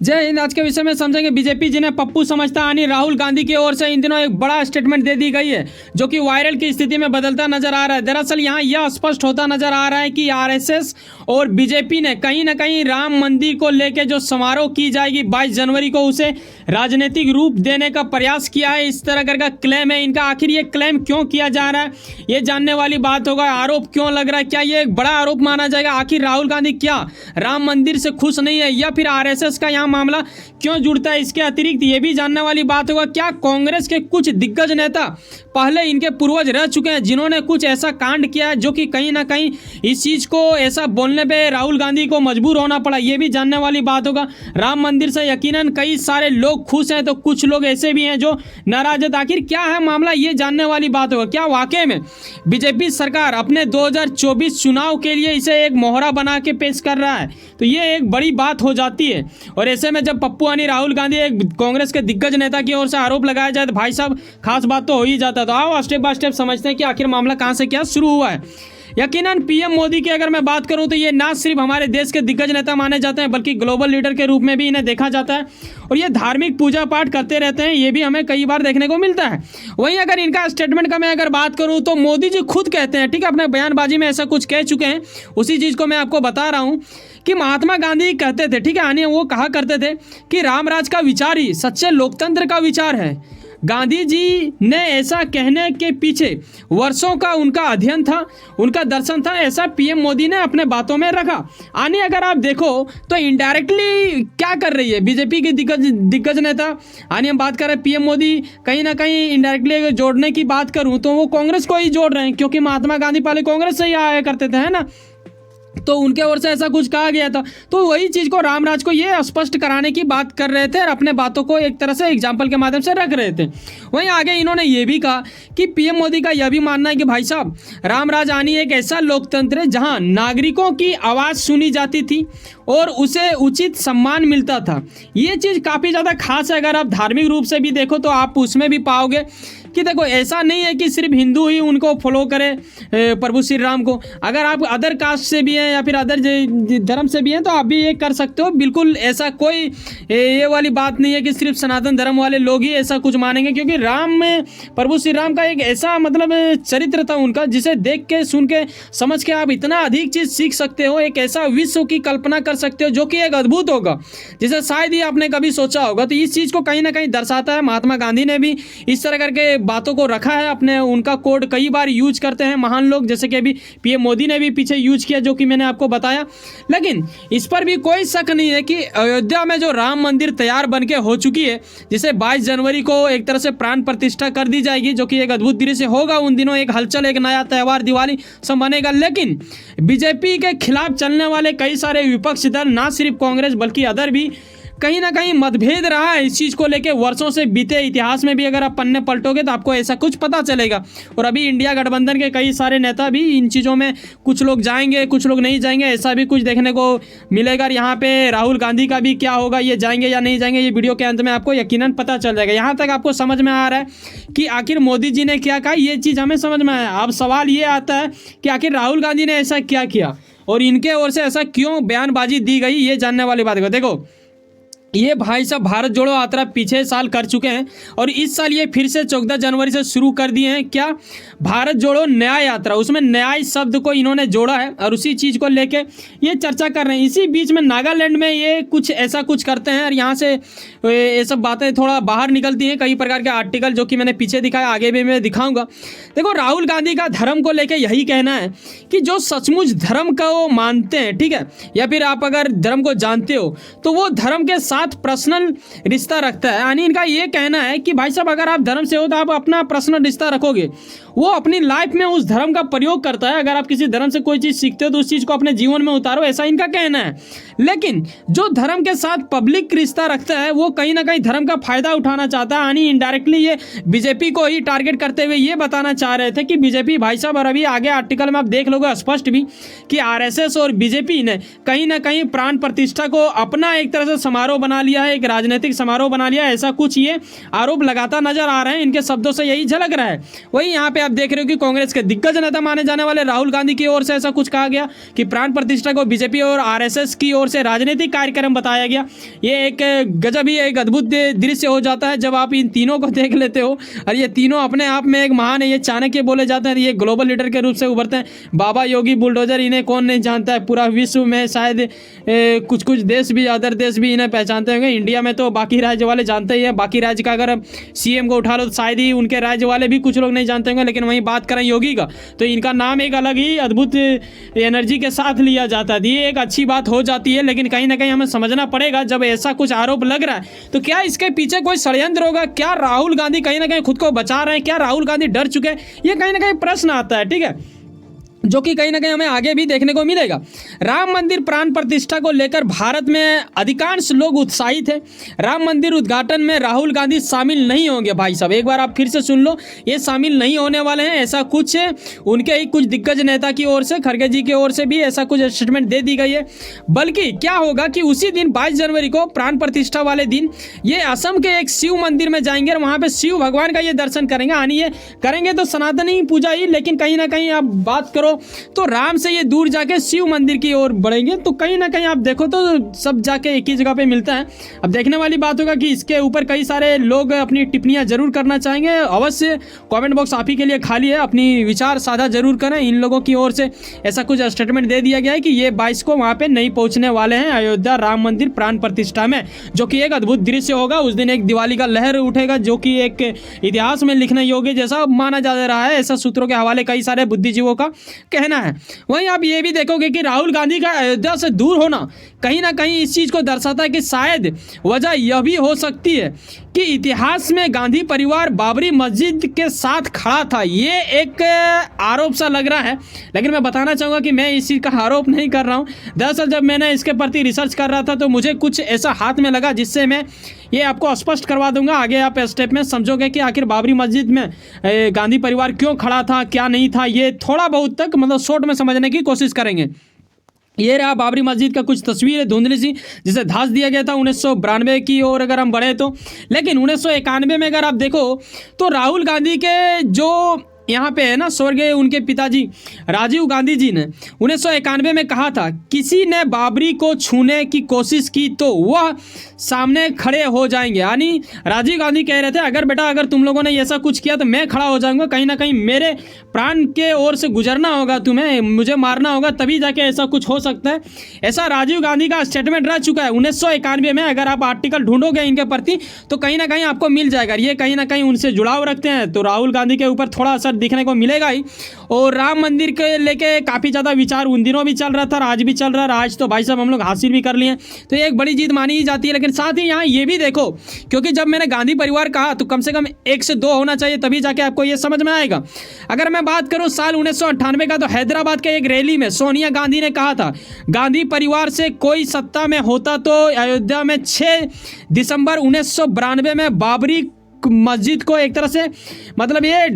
जय हिंद। आज के विषय में समझेंगे बीजेपी जिन्हें पप्पू समझता यानी राहुल गांधी की ओर से इन दिनों एक बड़ा स्टेटमेंट दे दी गई है जो कि वायरल की स्थिति में बदलता नजर आ रहा है। दरअसल यहाँ यह स्पष्ट होता नजर आ रहा है कि आरएसएस और बीजेपी ने कहीं ना कहीं राम मंदिर को लेकर जो समारोह की जाएगी 22 जनवरी को उसे राजनीतिक रूप देने का प्रयास किया है। इस तरह का क्लेम है इनका। आखिर ये क्लेम क्यों किया जा रहा है ये जानने वाली बात होगा। आरोप क्यों लग रहा है, क्या ये एक बड़ा आरोप माना जाएगा? आखिर राहुल गांधी क्या राम मंदिर से खुश नहीं है या फिर आरएसएस का यहाँ मामला क्यों जुड़ता है? इसके अतिरिक्त ये भी जानने वाली बात होगा क्या कांग्रेस के कुछ दिग्गज नेता पहले इनके पूर्वज रह चुके हैं जिन्होंने कुछ ऐसा कांड किया है जो कि कहीं ना कहीं इस चीज को ऐसा बोलने पे राहुल गांधी को मजबूर होना पड़ा। ये भी जानने वाली बात होगा। राम मंदिर से यकीनन कई सारे लोग खुश हैं तो कुछ लोग ऐसे भी हैं जो नाराज है। आखिर क्या है मामला ये जानने वाली बात होगा। क्या वाकई में बीजेपी सरकार अपने 2024 चुनाव के लिए इसे एक मोहरा बना के पेश कर रहा है? तो ये एक बड़ी बात हो जाती है। और ऐसे में जब पप्पू यानी राहुल गांधी एक कांग्रेस के दिग्गज नेता की ओर से आरोप लगाया जाए तो भाई साहब खास बात तो हो ही जाता। तो आओ स्टेप बाय स्टेप समझते हैं कि आखिर मामला कहां से क्या शुरू हुआ है। यकीनन पीएम मोदी की अगर मैं बात करूं तो ये ना सिर्फ हमारे देश के दिग्गज नेता माने जाते हैं बल्कि ग्लोबल लीडर के रूप में भी इन्हें देखा जाता है और ये धार्मिक पूजा पाठ करते रहते हैं। ये भी हमें कई बार देखने को मिलता है। वहीं अगर इनका स्टेटमेंट का मैं अगर बात करूं तो मोदी जी खुद कहते हैं, ठीक है, अपने बयानबाजी में ऐसा कुछ कह चुके हैं। उसी चीज़ को मैं आपको बता रहा हूं कि महात्मा गांधी कहते थे, ठीक है, यानी वो कहा करते थे कि रामराज का विचार ही सच्चे लोकतंत्र का विचार है। गांधी जी ने ऐसा कहने के पीछे वर्षों का उनका अध्ययन था, उनका दर्शन था। ऐसा पीएम मोदी ने अपने बातों में रखा। यानी अगर आप देखो तो इनडायरेक्टली क्या कर रही है बीजेपी के दिग्गज नेता, यानी हम बात कर रहे हैं पीएम मोदी, कहीं ना कहीं इनडायरेक्टली अगर जोड़ने की बात करूं तो वो कांग्रेस को ही जोड़ रहे हैं क्योंकि महात्मा गांधी पहले कांग्रेस से ही आया करते थे, है ना, तो उनके ओर से ऐसा कुछ कहा गया था। तो वही चीज़ को रामराज को ये स्पष्ट कराने की बात कर रहे थे और अपने बातों को एक तरह से एग्जाम्पल के माध्यम से रख रहे थे। वहीं आगे इन्होंने ये भी कहा कि पीएम मोदी का यह भी मानना है कि भाई साहब रामराज यानी एक ऐसा लोकतंत्र है जहां नागरिकों की आवाज़ सुनी जाती थी और उसे उचित सम्मान मिलता था। ये चीज़ काफ़ी ज़्यादा खास है। अगर आप धार्मिक रूप से भी देखो तो आप उसमें भी पाओगे कि देखो ऐसा नहीं है कि सिर्फ हिंदू ही उनको फॉलो करे प्रभु श्री राम को। अगर आप अदर कास्ट से भी हैं या फिर अदर धर्म से भी हैं तो आप भी ये कर सकते हो। बिल्कुल ऐसा कोई ये वाली बात नहीं है कि सिर्फ सनातन धर्म वाले लोग ही ऐसा कुछ मानेंगे, क्योंकि राम में प्रभु श्री राम का एक ऐसा मतलब चरित्र था उनका जिसे देख के सुन के समझ के आप इतना अधिक चीज़ सीख सकते हो। एक ऐसा विश्व की कल्पना कर सकते हो जो कि एक अद्भुत होगा जिसे शायद ही आपने कभी सोचा होगा। तो इस चीज़ को कहीं ना कहीं दर्शाता है। महात्मा गांधी ने भी इस तरह करके बातों को रखा है अपने, उनका कोड कई बार यूज करते हैं महान लोग, जैसे कि अभी पीएम मोदी ने भी पीछे यूज किया जो कि मैंने आपको बताया। लेकिन इस पर भी कोई शक नहीं है कि अयोध्या में जो राम मंदिर तैयार बनके हो चुकी है जिसे 22 जनवरी को एक तरह से प्राण प्रतिष्ठा कर दी जाएगी जो कि एक अद्भुत दृश्य होगा। उन दिनों एक हलचल, एक नया त्यौहार दिवाली सब बनेगा। लेकिन बीजेपी के खिलाफ चलने वाले कई सारे विपक्ष दल, ना सिर्फ कांग्रेस बल्कि अदर भी, कहीं ना कहीं मतभेद रहा है इस चीज़ को लेके। वर्षों से बीते इतिहास में भी अगर आप पन्ने पलटोगे तो आपको ऐसा कुछ पता चलेगा। और अभी इंडिया गठबंधन के कई सारे नेता भी इन चीज़ों में, कुछ लोग जाएंगे कुछ लोग नहीं जाएंगे, ऐसा भी कुछ देखने को मिलेगा। यहाँ पे राहुल गांधी का भी क्या होगा, ये जाएंगे या नहीं जाएंगे, ये वीडियो के अंत में आपको यकीनन पता चल जाएगा। यहाँ तक आपको समझ में आ रहा है कि आखिर मोदी जी ने क्या कहा, ये चीज़ हमें समझ में आया। अब सवाल ये आता है कि आखिर राहुल गांधी ने ऐसा क्या किया और इनके ओर से ऐसा क्यों बयानबाजी दी गई, ये जानने वाली बात है। देखो ये भाई साहब भारत जोड़ो यात्रा पिछले साल कर चुके हैं और इस साल ये फिर से 14 जनवरी से शुरू कर दिए हैं। क्या भारत जोड़ो न्याय यात्रा, उसमें न्याय शब्द को इन्होंने जोड़ा है और उसी चीज़ को लेके ये चर्चा कर रहे हैं। इसी बीच में नागालैंड में ये कुछ ऐसा कुछ करते हैं और यहाँ से ये सब बातें थोड़ा बाहर निकलती हैं। कई प्रकार के आर्टिकल जो कि मैंने पीछे दिखाया, आगे भी मैं दिखाऊंगा। देखो राहुल गांधी का धर्म को लेकर यही कहना है कि जो सचमुच धर्म को मानते हैं, ठीक है, या फिर आप अगर धर्म को जानते हो तो वो धर्म के साथ पर्सनल रिश्ता रखता है। यानी इनका ये कहना है कि भाई साहब अगर आप धर्म से हो तो आप अपना पर्सनल रिश्ता रखोगे। वो अपनी लाइफ में उस धर्म का प्रयोग करता है। अगर आप किसी धर्म से कोई चीज़ सीखते हो तो उस चीज़ को अपने जीवन में उतारो, ऐसा इनका कहना है। लेकिन जो धर्म के साथ पब्लिक रिश्ता रखता है वो कहीं ना कहीं धर्म का फायदा उठाना चाहता है। यानी इनडायरेक्टली ये बीजेपी को ही टारगेट करते हुए ये बताना चाह रहे थे कि बीजेपी भाई साहब, और अभी आगे आर्टिकल में आप देख लोगे स्पष्ट भी कि आरएसएस और बीजेपी ने कहीं ना कहीं प्राण प्रतिष्ठा को अपना एक तरह से समारोह बना लिया है, एक राजनीतिक समारोह बना लिया है। ऐसा कुछ ये आरोप लगाता नजर आ रहे हैं। इनके शब्दों से यही झलक रहा है। वही यहाँ पे पे आप देख रहे हो कि कांग्रेस के दिग्गज नेता माने जाने वाले राहुल गांधी की ओर से ऐसा कुछ कहा गया कि प्राण प्रतिष्ठा को बीजेपी और आरएसएस की ओर से राजनीतिक कार्यक्रम बताया गया। ये एक गजब ही एक अद्भुत दृश्य हो जाता है जब आप इन तीनों को देख लेते हो, और ये तीनों अपने आप में एक महान है। ये चाणक्य बोले जाते हैं, ये ग्लोबल लीडर के रूप से उभरते हैं। बाबा योगी बुलडोजर, इन्हें कौन नहीं जानता है, पूरा विश्व में शायद कुछ कुछ देश भी, अदर देश भी इन्हें पहचानते होंगे। इंडिया में तो बाकी राज्य वाले जानते ही हैं, बाकी राज्य का अगर सीएम को उठा लो तो शायद ही उनके राज्य वाले भी कुछ लोग नहीं जानते होंगे, लेकिन वहीं बात करें योगी का तो इनका नाम एक अलग ही अद्भुत एनर्जी के साथ लिया जाता है। ये एक अच्छी बात हो जाती है, लेकिन कहीं ना कहीं हमें समझना पड़ेगा जब ऐसा कुछ आरोप लग रहा है तो क्या इसके पीछे कोई षड्यंत्र होगा, क्या राहुल गांधी कहीं ना कहीं खुद को बचा रहे हैं, क्या राहुल गांधी डर चुके हैं, ये कहीं ना कहीं प्रश्न आता है। ठीक है, जो कि कहीं ना कहीं हमें आगे भी देखने को मिलेगा। राम मंदिर प्राण प्रतिष्ठा को लेकर भारत में अधिकांश लोग उत्साहित हैं। राम मंदिर उद्घाटन में राहुल गांधी शामिल नहीं होंगे। भाई साहब एक बार आप फिर से सुन लो, ये शामिल नहीं होने वाले हैं, ऐसा कुछ उनके ही कुछ दिग्गज नेता की ओर से, खड़गे जी की ओर से भी ऐसा कुछ स्टेटमेंट दे दी गई है। बल्कि क्या होगा कि उसी दिन 22 जनवरी को प्राण प्रतिष्ठा वाले दिन ये असम के एक शिव मंदिर में जाएंगे और वहाँ पर शिव भगवान का ये दर्शन करेंगे। यानी ये करेंगे तो सनातनी पूजा ही, लेकिन कहीं ना कहीं आप बात करो तो राम से ये दूर जाके शिव मंदिर की ओर बढ़ेंगे। तो कहीं ना कहीं आप देखो तो सब जाके एक ही जगह पे मिलता है। अब देखने वाली बात होगा कि इसके ऊपर कई सारे लोग अपनी टिप्पणियां जरूर करना चाहेंगे। अवश्य कमेंट बॉक्स आप ही के लिए खाली है, अपनी विचार साझा जरूर करें। इन लोगों की ओर से ऐसा कुछ स्टेटमेंट दे दिया गया है कि ये 22 को वहाँ पे नहीं पहुँचने वाले हैं अयोध्या राम मंदिर प्राण प्रतिष्ठा में, जो कि एक अद्भुत दृश्य होगा। उस दिन एक दिवाली का लहर उठेगा जो कि एक इतिहास में लिखने योग्य जैसा माना जा रहा है, ऐसा सूत्रों के हवाले कई सारे बुद्धिजीवों का कहना है। वहीं आप ये भी देखोगे कि राहुल गांधी का अयोध्या से दूर होना कहीं ना कहीं इस चीज को दर्शाता है कि शायद वजह यह भी हो सकती है कि इतिहास में गांधी परिवार बाबरी मस्जिद के साथ खड़ा था। ये एक आरोप सा लग रहा है, लेकिन मैं बताना चाहूँगा कि मैं इस चीज़ का आरोप नहीं कर रहा हूँ। दरअसल जब मैंने इसके प्रति रिसर्च कर रहा था तो मुझे कुछ ऐसा हाथ में लगा जिससे मैं ये आपको स्पष्ट करवा दूंगा। आगे आप स्टेप में समझोगे कि आखिर बाबरी मस्जिद में गांधी परिवार क्यों खड़ा था, क्या नहीं था, ये थोड़ा बहुत तक मतलब शॉर्ट में समझने की कोशिश करेंगे। ये रहा बाबरी मस्जिद का कुछ तस्वीर धुंधली सी, जिसे धांस दिया गया था 1992 की ओर अगर हम बढ़े तो। लेकिन 1991 में अगर आप देखो तो राहुल गांधी के जो यहाँ पे है ना स्वर्गीय उनके पिताजी राजीव गांधी जी ने 1991 में कहा था, किसी ने बाबरी को छूने की कोशिश की तो वह सामने खड़े हो जाएंगे। यानी राजीव गांधी कह रहे थे अगर बेटा अगर तुम लोगों ने ऐसा कुछ किया तो मैं खड़ा हो जाऊंगा, कहीं ना कहीं मेरे प्राण के ओर से गुजरना होगा, तुम्हें मुझे मारना होगा, तभी जाके ऐसा कुछ हो सकता है। ऐसा राजीव गांधी का स्टेटमेंट रह चुका है 1991 में। अगर आप आर्टिकल ढूंढोगे इनके प्रति तो कहीं ना कहीं आपको मिल जाएगा। ये कहीं ना कहीं उनसे जुड़ाव रखते हैं, तो राहुल गांधी के ऊपर थोड़ा असर दिखने को मिलेगा ही। और राम मंदिर के लेके काफ़ी ज़्यादा विचार उन दिनों भी चल रहा था, आज भी चल रहा है। आज तो भाई साहब हम लोग हासिल भी कर लिए, तो ये एक बड़ी जीत मानी ही जाती है। लेकिन साथ ही यहाँ ये भी देखो, क्योंकि जब मैंने गांधी परिवार कहा तो कम से कम 1 से 2 होना चाहिए, तभी जाके आपको ये समझ में आएगा। अगर मैं बात करूँ साल 1998 का, तो हैदराबाद के एक रैली में सोनिया गांधी ने कहा था, गांधी परिवार से कोई सत्ता में होता तो अयोध्या में 6 दिसंबर 1992 में बाबरी मस्जिद को एक तरह से मतलब ये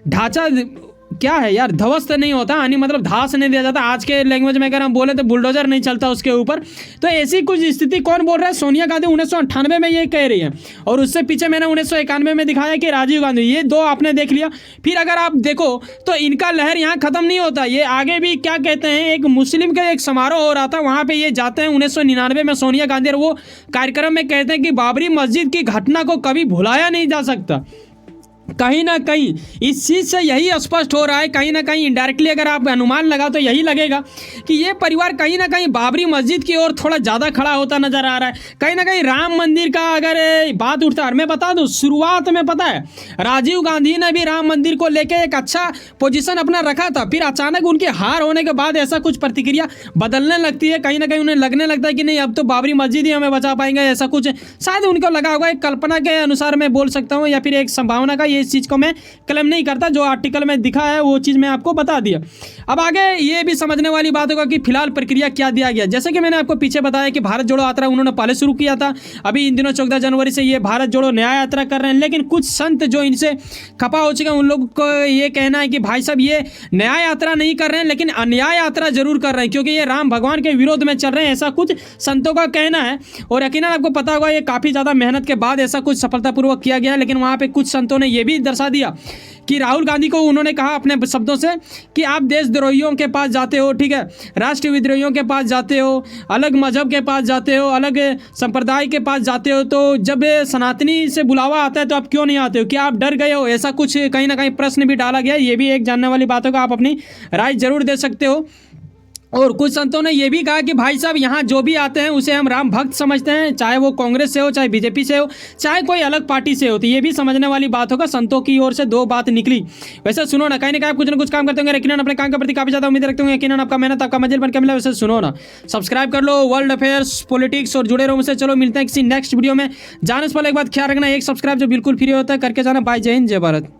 ढांचा क्या है यार, ध्वस्त नहीं होता, यानी मतलब धास नहीं दिया जाता। आज के लैंग्वेज में अगर हम बोले तो बुलडोजर नहीं चलता उसके ऊपर। तो ऐसी कुछ स्थिति कौन बोल रहा है? सोनिया गांधी 1998 में ये कह रही है, और उससे पीछे मैंने 1991 में दिखाया कि राजीव गांधी। ये 2 आपने देख लिया। फिर अगर आप देखो तो इनका लहर यहाँ खत्म नहीं होता, ये आगे भी क्या कहते हैं, एक मुस्लिम का एक समारोह हो रहा था, वहाँ पर ये जाते हैं 1999 में सोनिया गांधी, और वो कार्यक्रम में कहते हैं कि बाबरी मस्जिद की घटना को कभी भुलाया नहीं जा सकता। कहीं ना कहीं इस चीज़ से यही स्पष्ट हो रहा है, कहीं ना कहीं इनडायरेक्टली अगर आप अनुमान लगाओ तो यही लगेगा कि ये परिवार कहीं ना कहीं बाबरी मस्जिद की ओर थोड़ा ज़्यादा खड़ा होता नजर आ रहा है। कहीं ना कहीं राम मंदिर का अगर बात उठता है, मैं बता दूं शुरुआत में पता है राजीव गांधी ने भी राम मंदिर को लेकर एक अच्छा पोजीशन अपना रखा था, फिर अचानक उनके हार होने के बाद ऐसा कुछ प्रतिक्रिया बदलने लगती है। कहीं ना कहीं उन्हें लगने लगता है कि नहीं अब तो बाबरी मस्जिद ही हमें बचा पाएंगे, ऐसा कुछ शायद उनको लगा होगा। एक कल्पना के अनुसार मैं बोल सकता हूँ, या फिर एक संभावना का, इस चीज़ को मैं क्लेम नहीं करता, जो आर्टिकल में दिखा है वो चीज़ मैं आपको बता दिया। अब आगे ये भी समझने वाली बात होगा कि फिलहाल प्रक्रिया क्या दिया गया। जैसे कि मैंने आपको पीछे बताया कि भारत जोड़ो यात्रा उन्होंने पहले शुरू किया था, अभी इन दिनों 14 जनवरी से ये भारत जोड़ो न्याय यात्रा कर रहे हैं। लेकिन कुछ संत जो इनसे खपा हो चुके हैं उन लोगों को ये कहना है कि भाई साहब ये न्याय यात्रा नहीं कर रहे हैं, लेकिन अन्याय यात्रा जरूर कर रहे हैं, क्योंकि ये राम भगवान के विरोध में चल रहे हैं, ऐसा कुछ संतों का कहना है। और यकीनन आपको पता होगा ये काफ़ी ज़्यादा मेहनत के बाद ऐसा कुछ सफलतापूर्वक किया गया है। लेकिन वहाँ पे कुछ संतों ने ये भी दर्शा दिया कि राहुल गांधी को उन्होंने कहा अपने शब्दों से कि आप देशद्रोहियों के पास जाते हो, ठीक है, राष्ट्र विद्रोहियों के पास जाते हो, अलग मजहब के पास जाते हो, अलग संप्रदाय के पास जाते हो, तो जब सनातनी से बुलावा आता है तो आप क्यों नहीं आते हो, क्या आप डर गए हो? ऐसा कुछ कहीं ना कहीं प्रश्न भी डाला गया। ये भी एक जानने वाली बात होगा, आप अपनी राय जरूर दे सकते हो। और कुछ संतों ने यह भी कहा कि भाई साहब यहाँ जो भी आते हैं उसे हम राम भक्त समझते हैं, चाहे वो कांग्रेस से हो, चाहे बीजेपी से हो, चाहे कोई अलग पार्टी से हो। तो ये भी समझने वाली बात होगा। संतों की ओर से दो बात निकली। वैसे सुनो ना, कहीं ना कहीं आप कुछ ना कुछ काम करते होंगे, यकीनन अपने काम के प्रति काफी ज्यादा उम्मीद रखते होंगे, यकीनन आपका मेहनत आपका मंजिल बन के मिला। वैसे सुनो ना, सब्सक्राइब कर लो वर्ल्ड अफेयर्स पॉलिटिक्स और जुड़े रहो मुझसे। चलो मिलते हैं किसी नेक्स्ट वीडियो में। जाने से पहले एक बात ख्याल रखना, एक सब्सक्राइब जो बिल्कुल फ्री होता है करके जाना। बाय, जय हिंद, जय भारत।